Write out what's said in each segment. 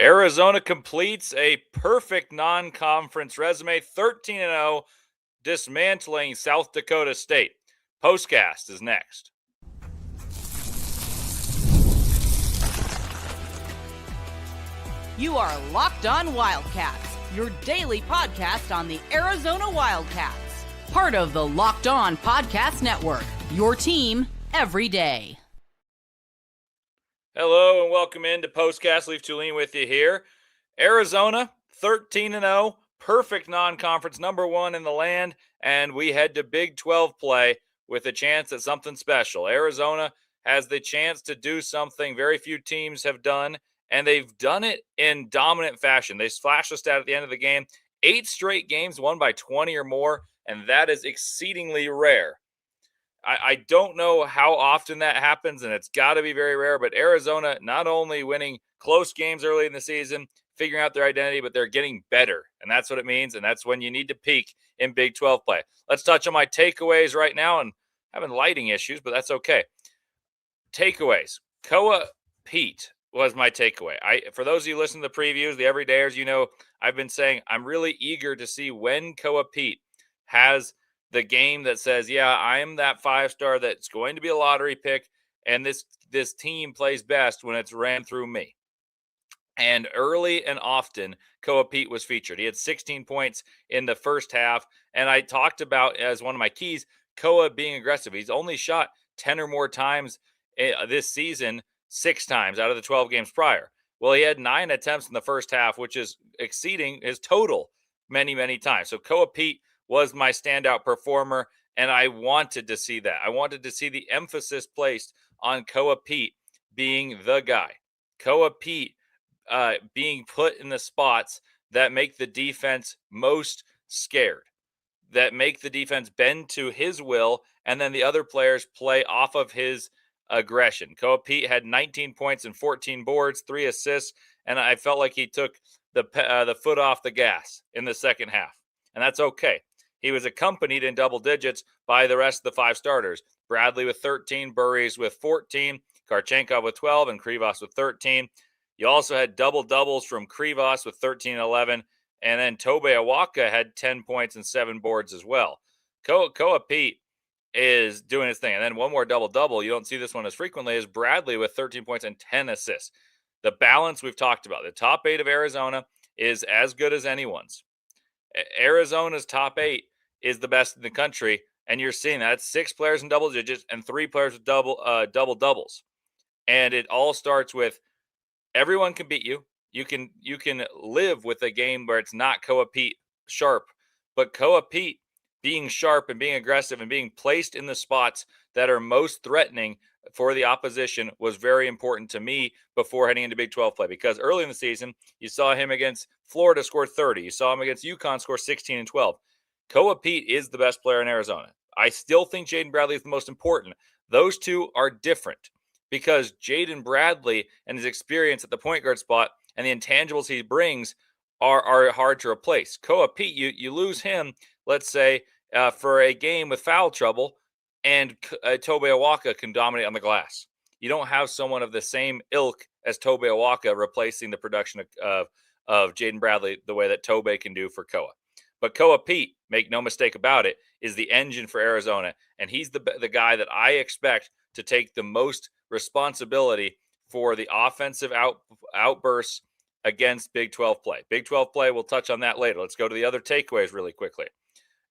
Arizona completes a perfect non-conference resume, 13-0, dismantling South Dakota State. Postcast is next. You are Locked On Wildcats, your daily podcast on the Arizona Wildcats. Part of the Locked On Podcast Network, your team every day. Hello and welcome into Postcast. Leif Thulin with you here. Arizona, 13-0, perfect non-conference, number one in the land, and we head to Big 12 play with a chance at something special. Arizona has the chance to do something very few teams have done, and they've done it in dominant fashion. They flashed a stat at the end of the game, 8 straight games won by 20 or more, and that is exceedingly rare. I don't know how often that happens, and it's got to be very rare, but Arizona not only winning close games early in the season, figuring out their identity, but they're getting better, and that's what it means, and that's when you need to peak in Big 12 play. Let's touch on my takeaways right now, and having lighting issues, but that's okay. Takeaways. Koa Peat was my takeaway. For those of you listening to the previews, the everydayers, you know I've been saying I'm really eager to see when Koa Peat has the game that says, yeah, I'm that 5-star that's going to be a lottery pick, and this team plays best when it's ran through me. And early and often, Koa Peat was featured. He had 16 points in the first half, and I talked about as one of my keys, Koa being aggressive. He's only shot 10 or more times this season, 6 times out of the 12 games prior. Well, he had 9 attempts in the first half, which is exceeding his total many, many times. So Koa Peat was my standout performer, and I wanted to see that. I wanted to see the emphasis placed on Koa Peat being the guy. Koa Peat being put in the spots that make the defense most scared, that make the defense bend to his will, and then the other players play off of his aggression. Koa Peat had 19 points and 14 boards, 3 assists, and I felt like he took the foot off the gas in the second half, and that's okay. He was accompanied in double digits by the rest of the 5 starters. Bradley with 13, Burries with 14, Karchenkov with 12, and Krivas with 13. You also had double-doubles from Krivas with 13 and 11, and then Tobe Awaka had 10 points and 7 boards as well. Koa Peat is doing his thing. And then one more double-double, you don't see this one as frequently, is Bradley with 13 points and 10 assists. The balance we've talked about. The top 8 of Arizona is as good as anyone's. Arizona's top 8 is the best in the country, and you're seeing that. It's 6 players in double digits and 3 players with double-doubles. And it all starts with everyone can beat you. You can live with a game where it's not Koa Peat sharp, but Koa Peat being sharp and being aggressive and being placed in the spots that are most threatening for the opposition was very important to me before heading into Big 12 play, because early in the season, you saw him against Florida score 30. You saw him against UConn score 16 and 12. Koa Peat is the best player in Arizona. I still think Jaden Bradley is the most important. Those two are different because Jaden Bradley and his experience at the point guard spot and the intangibles he brings are hard to replace. Koa Peat, you lose him, let's say, for a game with foul trouble, and Tobe Awaka can dominate on the glass. You don't have someone of the same ilk as Tobe Awaka replacing the production of Jaden Bradley the way that Tobe can do for Koa. But Koa Peat, make no mistake about it, is the engine for Arizona, and he's the guy that I expect to take the most responsibility for the offensive outbursts against Big 12 play. Big 12 play, we'll touch on that later. Let's go to the other takeaways really quickly.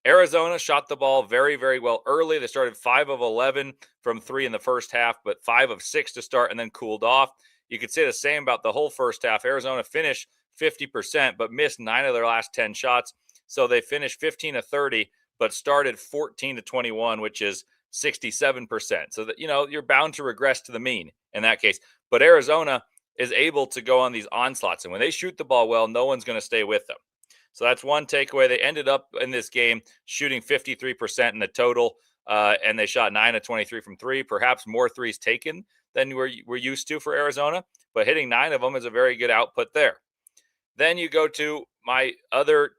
Arizona shot the ball very, very well early. They started 5 of 11 from 3 in the first half, but 5 of 6 to start and then cooled off. You could say the same about the whole first half. Arizona finished 50%, but missed 9 of their last 10 shots. So they finished 15 of 30, but started 14 to 21, which is 67%. So that, you're bound to regress to the mean in that case. But Arizona is able to go on these onslaughts. And when they shoot the ball well, no one's going to stay with them. So that's one takeaway. They ended up in this game shooting 53% in the total, and they shot 9 of 23 from 3, perhaps more threes taken than we're used to for Arizona, but hitting 9 of them is a very good output there. Then you go to my other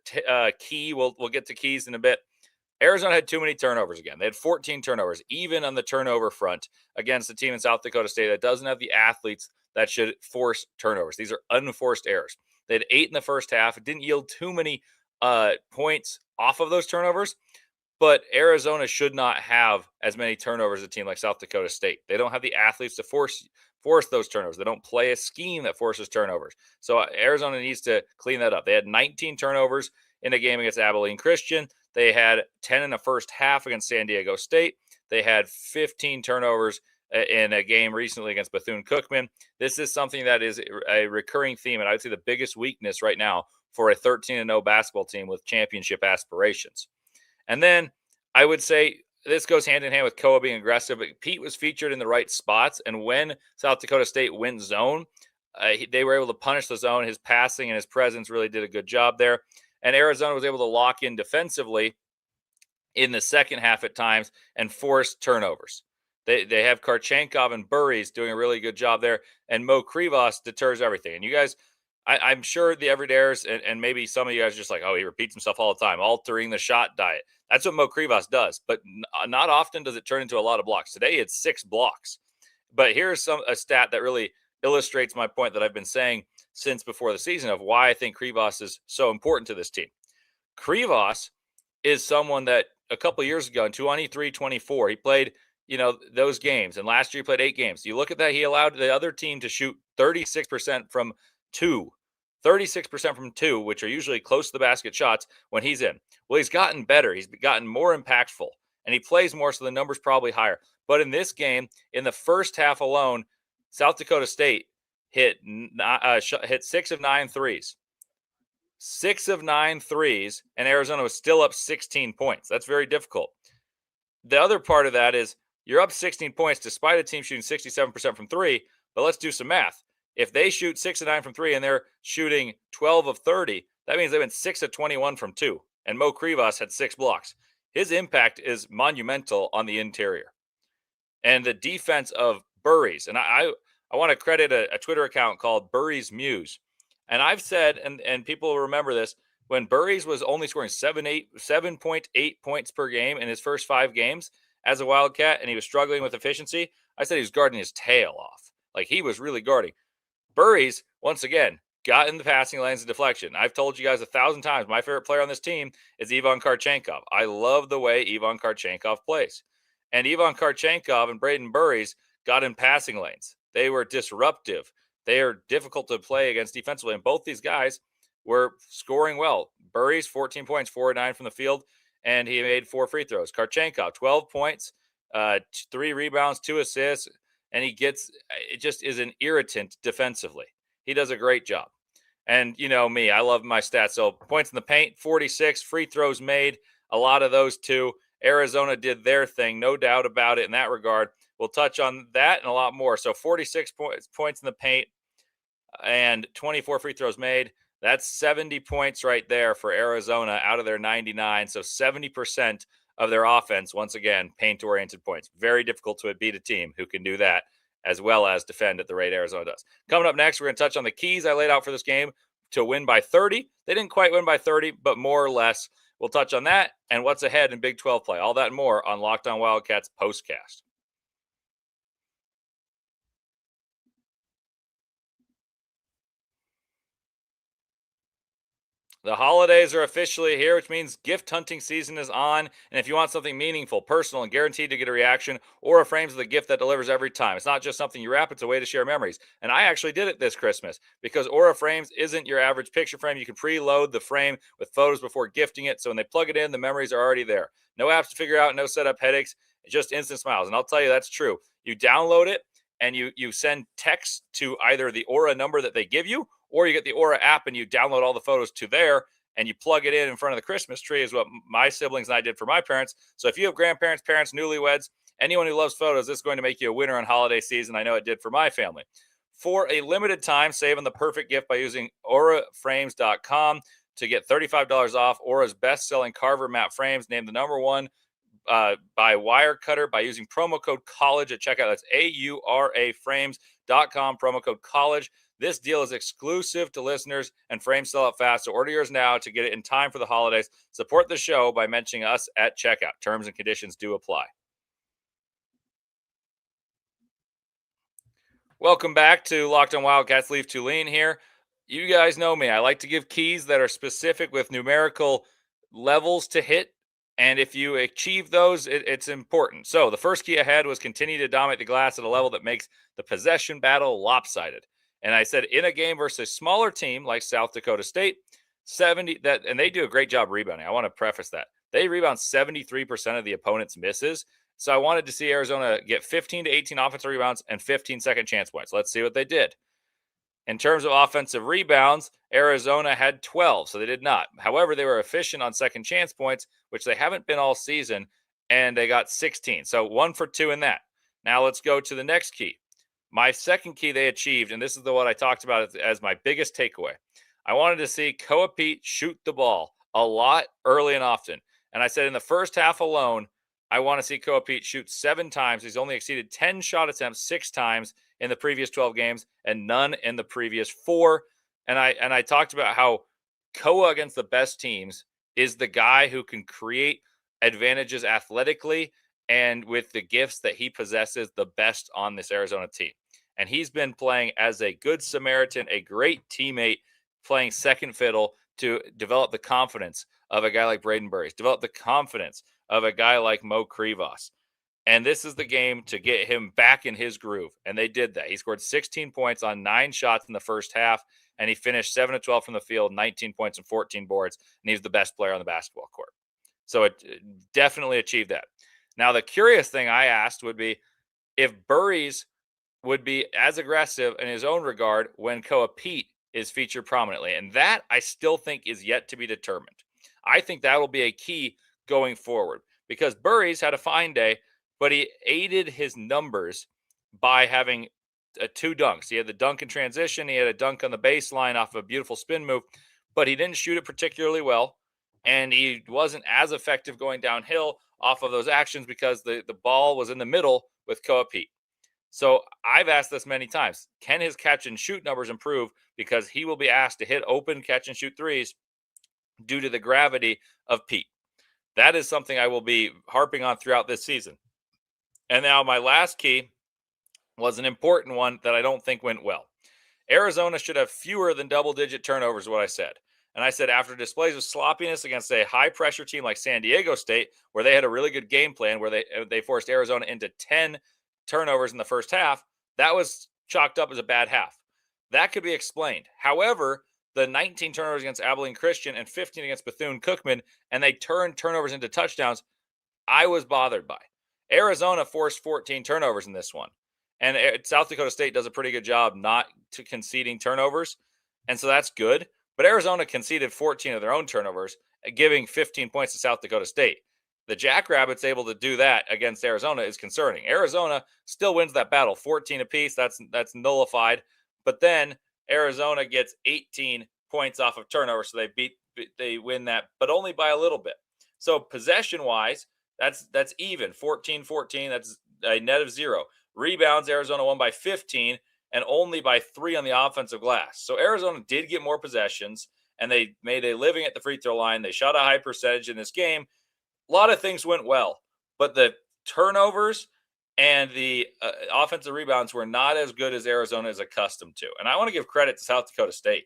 key. We'll get to keys in a bit. Arizona had too many turnovers again. They had 14 turnovers, even on the turnover front, against a team in South Dakota State that doesn't have the athletes that should force turnovers. These are unforced errors. They had 8 in the first half. It didn't yield too many points off of those turnovers, but Arizona should not have as many turnovers as a team like South Dakota State. They don't have the athletes to force those turnovers. They don't play a scheme that forces turnovers. So Arizona needs to clean that up. They had 19 turnovers in a game against Abilene Christian. They had 10 in the first half against San Diego State. They had 15 turnovers in a game recently against Bethune-Cookman. This is something that is a recurring theme, and I would say the biggest weakness right now for a 13-0 basketball team with championship aspirations. And then I would say this goes hand in hand with Koa being aggressive, but Peat was featured in the right spots. And when South Dakota State went zone, they were able to punish the zone. His passing and his presence really did a good job there. And Arizona was able to lock in defensively in the second half at times and force turnovers. They have Karchenkov and Burries doing a really good job there. And Mo Krivas deters everything. And you guys, I'm sure the everydayers and maybe some of you guys are just like, oh, he repeats himself all the time, altering the shot diet. That's what Mo Krivas does. But not often does it turn into a lot of blocks. Today it's 6 blocks. But here's a stat that really illustrates my point that I've been saying since before the season of why I think Krivas is so important to this team. Krivas is someone that a couple of years ago in 23-24, he played, those games. And last year he played 8 games. You look at that, he allowed the other team to shoot 36% from 2. 36% from 2, which are usually close to the basket shots when he's in. Well, he's gotten better. He's gotten more impactful, and he plays more, so the number's probably higher. But in this game, in the first half alone, South Dakota State hit 6 of 9 threes. 6 of 9 threes, and Arizona was still up 16 points. That's very difficult. The other part of that is you're up 16 points despite a team shooting 67% from 3, but let's do some math. If they shoot 6 of 9 from 3 and they're shooting 12 of 30, that means they've been 6 of 21 from 2. And Mo Krivas had 6 blocks. His impact is monumental on the interior. And the defense of Burries, and I want to credit a Twitter account called Burries Muse. And I've said, and people will remember this, when Burries was only scoring 7.8 points per game in his first 5 games as a Wildcat, and he was struggling with efficiency, I said he was guarding his tail off. Like, he was really guarding. Burries, once again, got in the passing lanes of deflection. I've told you guys 1,000 times, my favorite player on this team is Ivan Karchenkov. I love the way Ivan Karchenkov plays. And Ivan Karchenkov and Braden Burries got in passing lanes. They were disruptive. They are difficult to play against defensively. And both these guys were scoring well. Burries, 14 points, 4 of 9 from the field, and he made 4 free throws. Karchenkov, 12 points, 3 rebounds, 2 assists, and it just is an irritant defensively. He does a great job. And you know me, I love my stats. So points in the paint, 46, free throws made, a lot of those too. Arizona did their thing, no doubt about it in that regard. We'll touch on that and a lot more. So 46 points in the paint and 24 free throws made. That's 70 points right there for Arizona out of their 99. So 70% of their offense, once again, paint-oriented points. Very difficult to beat a team who can do that as well as defend at the rate Arizona does. Coming up next, we're going to touch on the keys I laid out for this game to win by 30. They didn't quite win by 30, but more or less. We'll touch on that and what's ahead in Big 12 play. All that and more on Locked On Wildcats postcast. The holidays are officially here, which means gift hunting season is on. And if you want something meaningful, personal, and guaranteed to get a reaction, Aura Frames is the gift that delivers every time. It's not just something you wrap, it's a way to share memories. And I actually did it this Christmas because Aura Frames isn't your average picture frame. You can preload the frame with photos before gifting it. So when they plug it in, the memories are already there. No apps to figure out, no setup headaches, just instant smiles. And I'll tell you, that's true. You download it and you send text to either the Aura number that they give you, or you get the Aura app and you download all the photos to there and you plug it in front of the Christmas tree is what my siblings and I did for my parents. So if you have grandparents, parents, newlyweds, anyone who loves photos, this is going to make you a winner on holiday season. I know it did for my family. For a limited time, save on the perfect gift by using auraframes.com to get $35 off Aura's best-selling Carver Map frames, named the number 1 by Wirecutter by using promo code COLLEGE at checkout. That's auraframes.com, promo code COLLEGE. This deal is exclusive to listeners, and frames sell out fast, so order yours now to get it in time for the holidays. Support the show by mentioning us at checkout. Terms and conditions do apply. Welcome back to Locked on Wildcats. Leif Thulin here. You guys know me. I like to give keys that are specific with numerical levels to hit. And if you achieve those, it's important. So the first key I had was continue to dominate the glass at a level that makes the possession battle lopsided. And I said in a game versus a smaller team like South Dakota State, 70 that, and they do a great job rebounding. I want to preface that. They rebound 73% of the opponent's misses. So I wanted to see Arizona get 15 to 18 offensive rebounds and 15 second chance points. Let's see what they did. In terms of offensive rebounds, Arizona had 12, so they did not. However, they were efficient on second chance points, which they haven't been all season, and they got 16. So 1 for 2 in that. Now let's go to the next key. My second key they achieved, and this is the one I talked about as my biggest takeaway. I wanted to see Koa Peat shoot the ball a lot early and often. And I said in the first half alone, I want to see Koa Peat shoot 7 times. He's only exceeded 10 shot attempts 6 times in the previous 12 games and none in the previous 4. And I talked about how Koa against the best teams is the guy who can create advantages athletically and with the gifts that he possesses the best on this Arizona team. And he's been playing as a good Samaritan, a great teammate, playing second fiddle to develop the confidence of a guy like Braden Burries, develop the confidence of a guy like Mo Krivas. And this is the game to get him back in his groove. And they did that. He scored 16 points on 9 shots in the first half, and he finished 7 of 12 from the field, 19 points and 14 boards, and he's the best player on the basketball court. So it definitely achieved that. Now, the curious thing I asked would be if Burries would be as aggressive in his own regard when Koa Peat is featured prominently. And that I still think is yet to be determined. I think that will be a key going forward because Burries had a fine day, but he aided his numbers by having 2 dunks. He had the dunk in transition. He had a dunk on the baseline off a beautiful spin move, but he didn't shoot it particularly well. And he wasn't as effective going downhill off of those actions because the ball was in the middle with Koa Peat. So I've asked this many times. Can his catch and shoot numbers improve? Because he will be asked to hit open catch and shoot threes due to the gravity of Peat. That is something I will be harping on throughout this season. And now my last key was an important one that I don't think went well. Arizona should have fewer than double-digit turnovers, what I said. And I said after displays of sloppiness against a high-pressure team like San Diego State, where they had a really good game plan, where they forced Arizona into 10 turnovers in the first half, that was chalked up as a bad half. That could be explained. However, the 19 turnovers against Abilene Christian and 15 against Bethune-Cookman, and they turned turnovers into touchdowns, I was bothered by. Arizona forced 14 turnovers in this one. And South Dakota State does a pretty good job not conceding turnovers. And so that's good. But Arizona conceded 14 of their own turnovers, giving 15 points to South Dakota State. The Jackrabbits able to do that against Arizona is concerning. Arizona still wins that battle, 14 apiece. That's nullified. But then Arizona gets 18 points off of turnovers, so they win that, but only by a little bit. So possession-wise, that's even, 14-14. That's a net of 0. Rebounds, Arizona won by 15 and only by 3 on the offensive glass. So Arizona did get more possessions, and they made a living at the free throw line. They shot a high percentage in this game. A lot of things went well, but the turnovers and the offensive rebounds were not as good as Arizona is accustomed to. And I want to give credit to South Dakota State.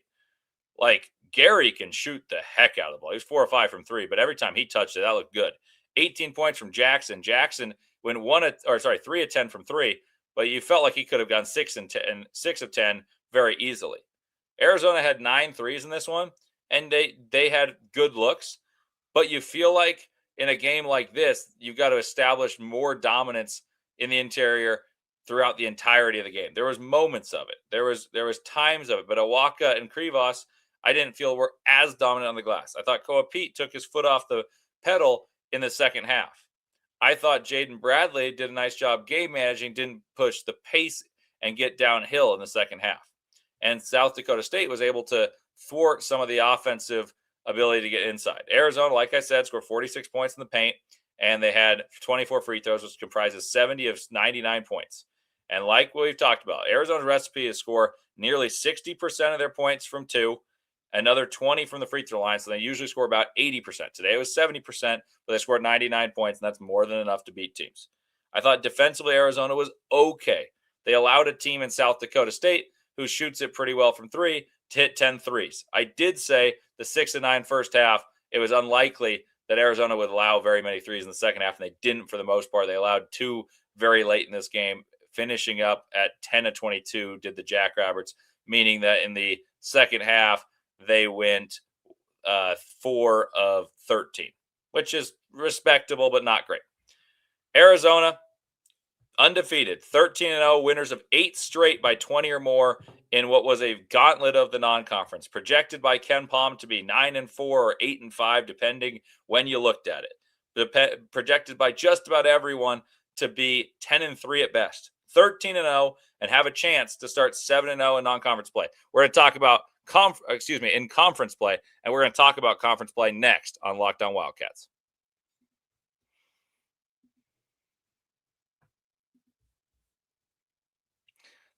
Like, Gary can shoot the heck out of the ball. He was 4 or 5 from 3, but every time he touched it, that looked good. 18 points from Jackson. Jackson went 3 of 10 from 3, but you felt like he could have gone 6 of 10 very easily. Arizona had 9 threes in this one, and they had good looks, but you feel like in a game like this, you've got to establish more dominance in the interior throughout the entirety of the game. There was moments of it. There was times of it, but Awaka and Krivas, I didn't feel were as dominant on the glass. I thought Koa Peat took his foot off the pedal in the second half. I thought Jaden Bradley did a nice job game managing, didn't push the pace and get downhill in the second half. And South Dakota State was able to thwart some of the offensive ability to get inside. Arizona, like I said, scored 46 points in the paint, and they had 24 free throws, which comprises 70 of 99 points. And like what we've talked about, Arizona's recipe is score nearly 60% of their points from 2, another 20 from the free throw line, so they usually score about 80%. Today it was 70%, but they scored 99 points, and that's more than enough to beat teams. I thought defensively Arizona was okay. they allowed a team in South Dakota State who shoots it pretty well from three to hit 10 threes. I did say the 6-9 first half, it was unlikely that Arizona would allow very many threes in the second half, and they didn't for the most part. They allowed two very late in this game, finishing up at 10-22 did the Jackrabbits, meaning that in the second half, they went 4 of 13, which is respectable but not great. Arizona, undefeated, 13-0, winners of 8 straight by 20 or more in what was a gauntlet of the non-conference. Projected by Ken Palm to be 9-4 or 8-5, depending when you looked at it. Projected by just about everyone to be 10-3 at best. 13-0 and have a chance to start 7-0 in non-conference play. We're going to talk about in conference play, and we're going to talk about conference play next on Locked On Wildcats.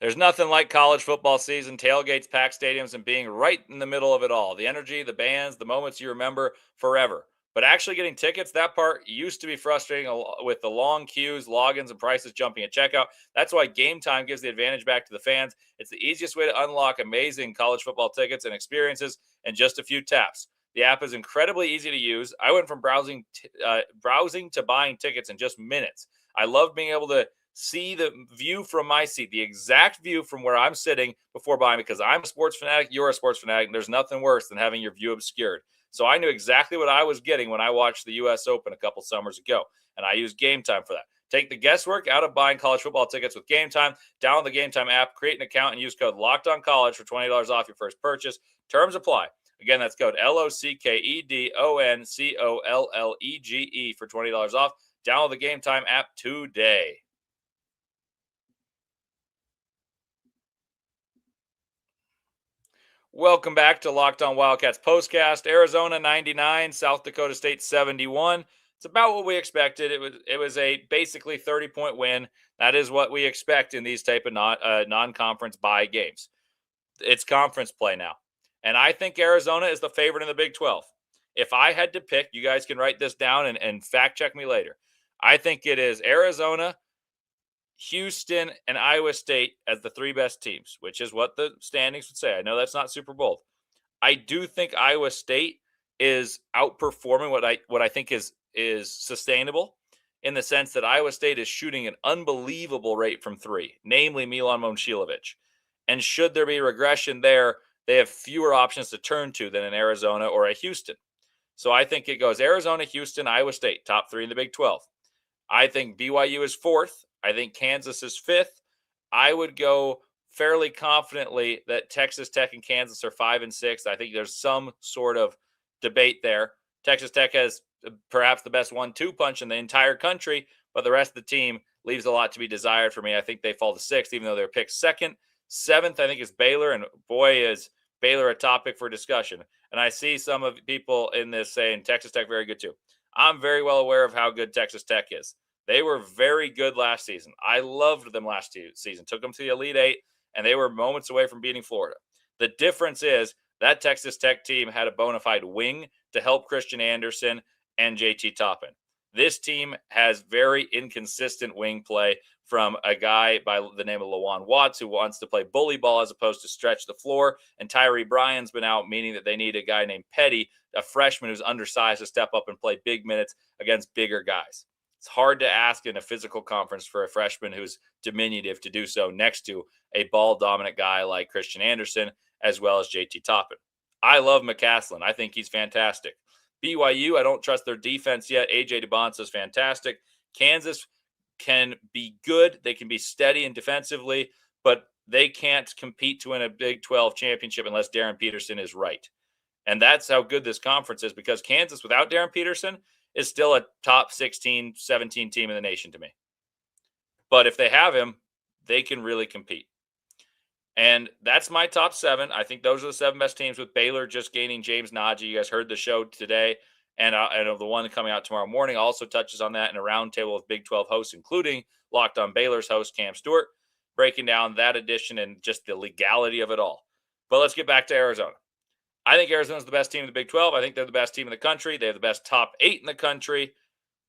There's nothing like college football season, tailgates, packed stadiums, and being right in the middle of it all. The energy, the bands, the moments you remember forever. But actually getting tickets, that part used to be frustrating with the long queues, logins, and prices jumping at checkout. That's why Gametime gives the advantage back to the fans. It's the easiest way to unlock amazing college football tickets and experiences in just a few taps. The app is incredibly easy to use. I went from browsing to buying tickets in just minutes. I love being able to see the view from my seat, the exact view from where I'm sitting before buying, because I'm a sports fanatic, you're a sports fanatic, and there's nothing worse than having your view obscured. So I knew exactly what I was getting when I watched the U.S. Open a couple summers ago, and I used Gametime for that. Take the guesswork out of buying college football tickets with Gametime. Download the Gametime app, create an account, and use code LOCKEDONCollege for $20 off your first purchase. Terms apply. Again, that's code LOCKEDONCOLLEGE for $20 off. Download the Gametime app today. Welcome back to Locked On Wildcats postcast. Arizona 99, South Dakota State 71. It's about what we expected. It was a basically 30-point win. That is what we expect in these type of non-conference bye games. It's conference play now. And I think Arizona is the favorite in the Big 12. If I had to pick, you guys can write this down and fact check me later. I think it is Arizona, Houston, and Iowa State as the 3 best teams, which is what the standings would say. I know that's not super bold. I do think Iowa State is outperforming what I think is sustainable, in the sense that Iowa State is shooting an unbelievable rate from 3, namely Milan Momcilovic. And should there be regression there, they have fewer options to turn to than in Arizona or a Houston. So I think it goes Arizona, Houston, Iowa State, top 3 in the Big 12. I think BYU is 4th. I think Kansas is 5th. I would go fairly confidently that Texas Tech and Kansas are 5 and 6. I think there's some sort of debate there. Texas Tech has perhaps the best 1-2 punch in the entire country, but the rest of the team leaves a lot to be desired for me. I think they fall to 6th, even though they're picked 2nd. 7th, I think, is Baylor, and boy, is Baylor a topic for discussion. And I see some of people in this saying Texas Tech very good too. I'm very well aware of how good Texas Tech is. They were very good last season. I loved them last season. Took them to the Elite 8, and they were moments away from beating Florida. The difference is that Texas Tech team had a bona fide wing to help Christian Anderson and JT Toppin. This team has very inconsistent wing play from a guy by the name of Lawan Watts, who wants to play bully ball as opposed to stretch the floor. And Tyree Bryan's been out, meaning that they need a guy named Petty, a freshman who's undersized, to step up and play big minutes against bigger guys. It's hard to ask in a physical conference for a freshman who's diminutive to do so next to a ball-dominant guy like Christian Anderson, as well as JT Toppin. I love McCaslin. I think he's fantastic. BYU, I don't trust their defense yet. AJ DeBonsa is fantastic. Kansas can be good. They can be steady and defensively, but they can't compete to win a Big 12 championship unless Darren Peterson is right. And that's how good this conference is, because Kansas, without Darren Peterson, is still a top 16, 17 team in the nation to me. But if they have him, they can really compete. And that's my top 7. I think those are the 7 best teams, with Baylor just gaining James Najee. You guys heard the show today. And the one coming out tomorrow morning also touches on that in a roundtable with Big 12 hosts, including Locked On Baylor's host, Cam Stewart, breaking down that edition and just the legality of it all. But let's get back to Arizona. I think Arizona's the best team in the Big 12. I think they're the best team in the country. They have the best top 8 in the country.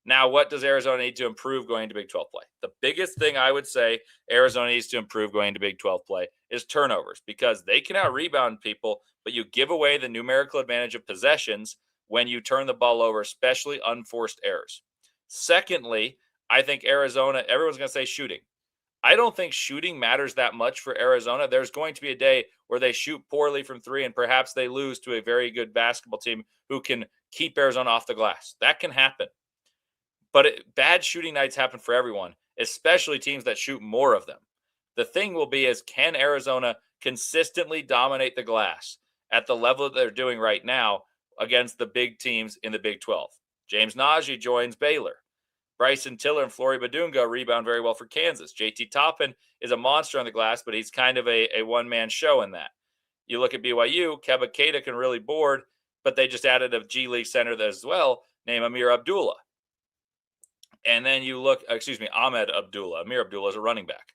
Now, what does Arizona need to improve going into Big 12 play? The biggest thing I would say Arizona needs to improve going into Big 12 play is turnovers, because they can out-rebound people, but you give away the numerical advantage of possessions when you turn the ball over, especially unforced errors. Secondly, I think Arizona, everyone's going to say shooting. I don't think shooting matters that much for Arizona. There's going to be a day where they shoot poorly from three and perhaps they lose to a very good basketball team who can keep Arizona off the glass. That can happen. But bad shooting nights happen for everyone, especially teams that shoot more of them. The thing will be is, can Arizona consistently dominate the glass at the level that they're doing right now against the big teams in the Big 12? James Najee joins Baylor. Bryson Tiller and Flory Badunga rebound very well for Kansas. JT Toppin is a monster on the glass, but he's kind of a one-man show in that. You look at BYU, Keba Keita can really board, but they just added a G League center as well, named Amir Abdullah. And then you look, Ahmed Abdullah. Amir Abdullah is a running back.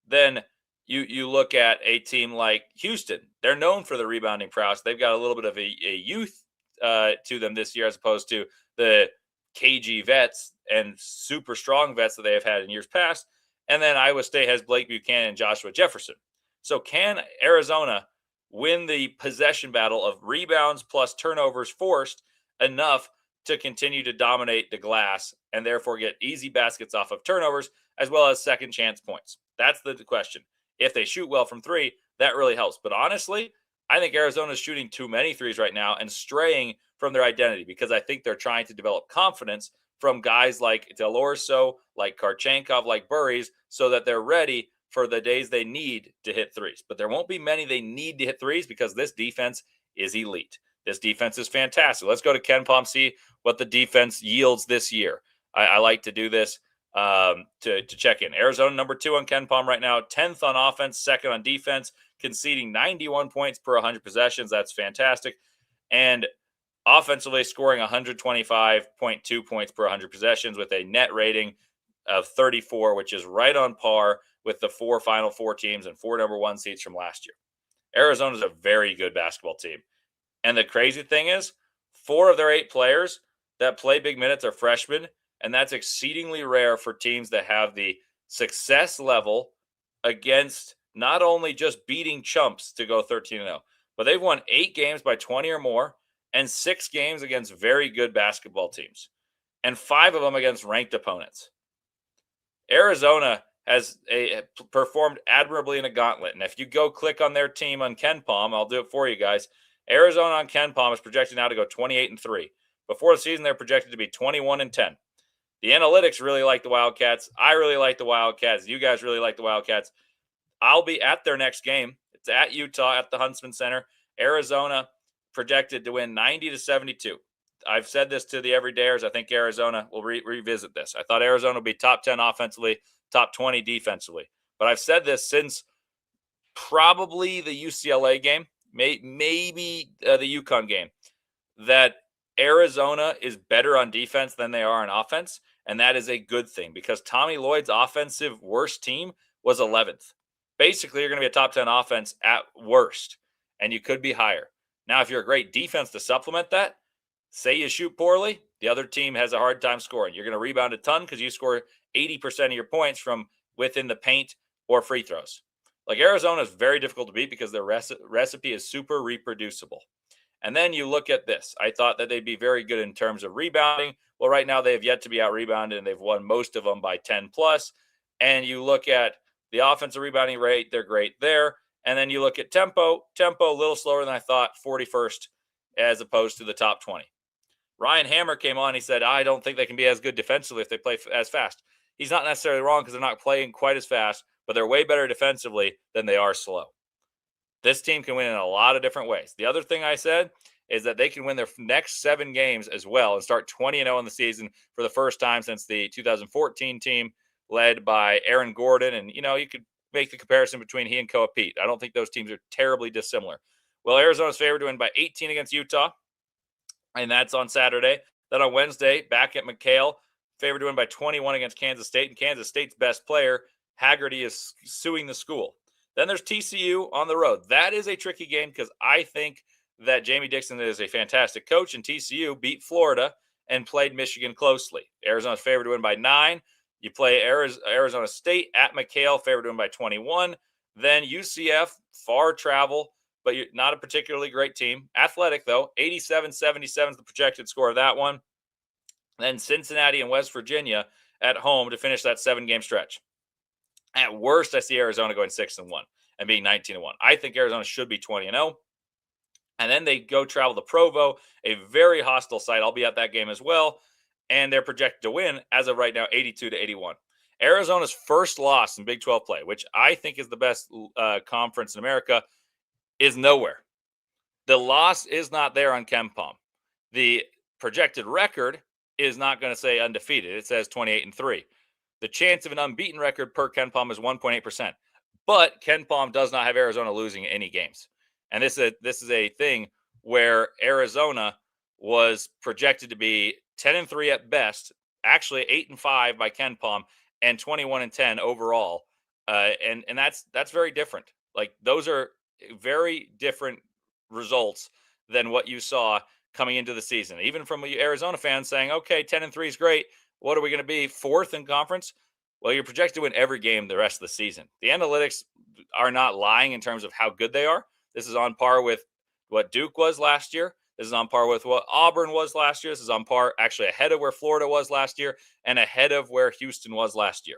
Then you look at a team like Houston. They're known for the rebounding prowess. They've got a little bit of a youth to them this year, as opposed to the KG vets and super strong vets that they have had in years past. And then Iowa State has Blake Buchanan and Joshua Jefferson. So can Arizona win the possession battle of rebounds plus turnovers forced enough to continue to dominate the glass and therefore get easy baskets off of turnovers as well as second chance points? That's the question. If they shoot well from three, that really helps. But honestly, I think Arizona's shooting too many threes right now and straying from their identity, because I think they're trying to develop confidence from guys like Del Orso, like Karchenkov, like Burries, so that they're ready for the days they need to hit threes. But there won't be many they need to hit threes, because this defense is elite. This defense is fantastic. Let's go to KenPom, see what the defense yields this year. I like to do this to check in. Arizona, number 2 on KenPom right now, 10th on offense, 2nd on defense, conceding 91 points per 100 possessions. That's fantastic. And offensively scoring 125.2 points per 100 possessions with a net rating of 34, which is right on par with the 4 Final Four teams and 4 number 1 seeds from last year. Arizona is a very good basketball team. And the crazy thing is, 4 of their 8 players that play big minutes are freshmen, and that's exceedingly rare for teams that have the success level against not only just beating chumps to go 13-0, but they've won 8 games by 20 or more and 6 games against very good basketball teams, and 5 of them against ranked opponents. Arizona has performed admirably in a gauntlet, and if you go click on their team on KenPom, I'll do it for you guys. Arizona on KenPom is projected now to go 28-3. Before the season, they're projected to be 21-10. The analytics really like the Wildcats. I really like the Wildcats. You guys really like the Wildcats. I'll be at their next game. It's at Utah at the Huntsman Center. Arizona projected to win 90-72. I've said this to the everydayers. I think Arizona will revisit this. I thought Arizona would be top 10 offensively, top 20 defensively. But I've said this since probably the UCLA game, maybe the UConn game, that Arizona is better on defense than they are on offense, and that is a good thing, because Tommy Lloyd's offensive worst team was 11th. Basically, you're going to be a top 10 offense at worst, and you could be higher. Now, if you're a great defense to supplement that, say you shoot poorly, the other team has a hard time scoring. You're going to rebound a ton because you score 80% of your points from within the paint or free throws. Like, Arizona is very difficult to beat because their recipe is super reproducible. And then you look at this. I thought that they'd be very good in terms of rebounding. Well, right now they have yet to be out-rebounded, and they've won most of them by 10+. And you look at the offensive rebounding rate, they're great there. And then you look at tempo a little slower than I thought, 41st as opposed to the top 20. Ryan Hammer came on. He said, I don't think they can be as good defensively if they play as fast. He's not necessarily wrong, because they're not playing quite as fast, but they're way better defensively than they are slow. This team can win in a lot of different ways. The other thing I said is that they can win their next 7 games as well and start 20-0 in the season for the first time since the 2014 team led by Aaron Gordon. And, you could make the comparison between he and Koa Peat. I don't think those teams are terribly dissimilar. Well, Arizona's favored to win by 18 against Utah, and that's on Saturday. Then on Wednesday, back at McHale, favored to win by 21 against Kansas State, and Kansas State's best player, Haggerty, is suing the school. Then there's TCU on the road. That is a tricky game because I think that Jamie Dixon is a fantastic coach, and TCU beat Florida and played Michigan closely. Arizona's favored to win by 9. You play Arizona State at McHale, favored to win by 21. Then UCF, far travel, but not a particularly great team. Athletic, though, 87-77 is the projected score of that one. Then Cincinnati and West Virginia at home to finish that 7-game stretch. At worst, I see Arizona going 6-1 and being 19-1. I think Arizona should be 20-0. And then they go travel to Provo, a very hostile site. I'll be at that game as well. And they're projected to win, as of right now, 82-81. Arizona's first loss in Big 12 play, which I think is the best conference in America, is nowhere. The loss is not there on KenPom. The projected record is not going to say undefeated. It says 28-3. The chance of an unbeaten record per KenPom is 1.8%. But KenPom does not have Arizona losing any games. And this is a thing where Arizona was projected to be 10-3 at best, actually 8-5 by KenPom, and 21-10 overall. And that's very different. Like, those are very different results than what you saw coming into the season. Even from Arizona fans saying, okay, 10-3 is great. What are we going to be, 4th in conference? Well, you're projected to win every game the rest of the season. The analytics are not lying in terms of how good they are. This is on par with what Duke was last year. This is on par with what Auburn was last year. This is on par, actually ahead of where Florida was last year and ahead of where Houston was last year.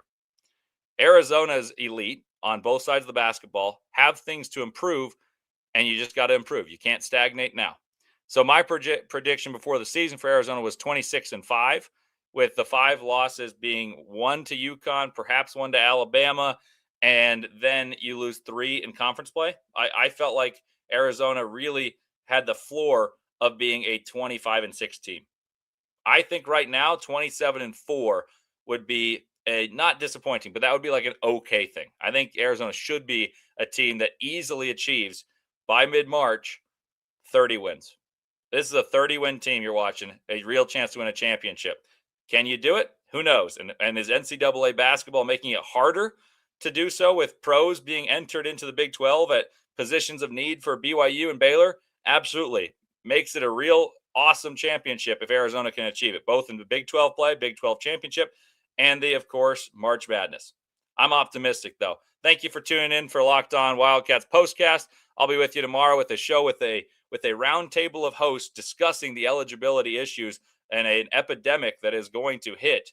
Arizona's elite on both sides of the basketball, have things to improve, and you just got to improve. You can't stagnate now. So my prediction before the season for Arizona was 26-5, with the 5 losses being 1 to UConn, perhaps 1 to Alabama, and then you lose 3 in conference play. I felt like Arizona really had the floor of being a 25-6 team. I think right now 27-4 would be a not disappointing, but that would be like an okay thing. I think Arizona should be a team that easily achieves by mid-March 30 wins. This is a 30-win team you're watching, a real chance to win a championship. Can you do it? Who knows? And is NCAA basketball making it harder to do so, with pros being entered into the Big 12 at positions of need for BYU and Baylor? Absolutely. Makes it a real awesome championship if Arizona can achieve it, both in the Big 12 play, Big 12 championship, and the, of course, March Madness. I'm optimistic, though. Thank you for tuning in for Locked On Wildcats Postcast. I'll be with you tomorrow with a show with a round table of hosts discussing the eligibility issues and an epidemic that is going to hit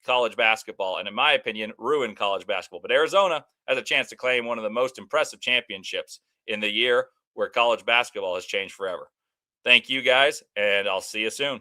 college basketball and, in my opinion, ruin college basketball. But Arizona has a chance to claim one of the most impressive championships in the year where college basketball has changed forever. Thank you, guys, and I'll see you soon.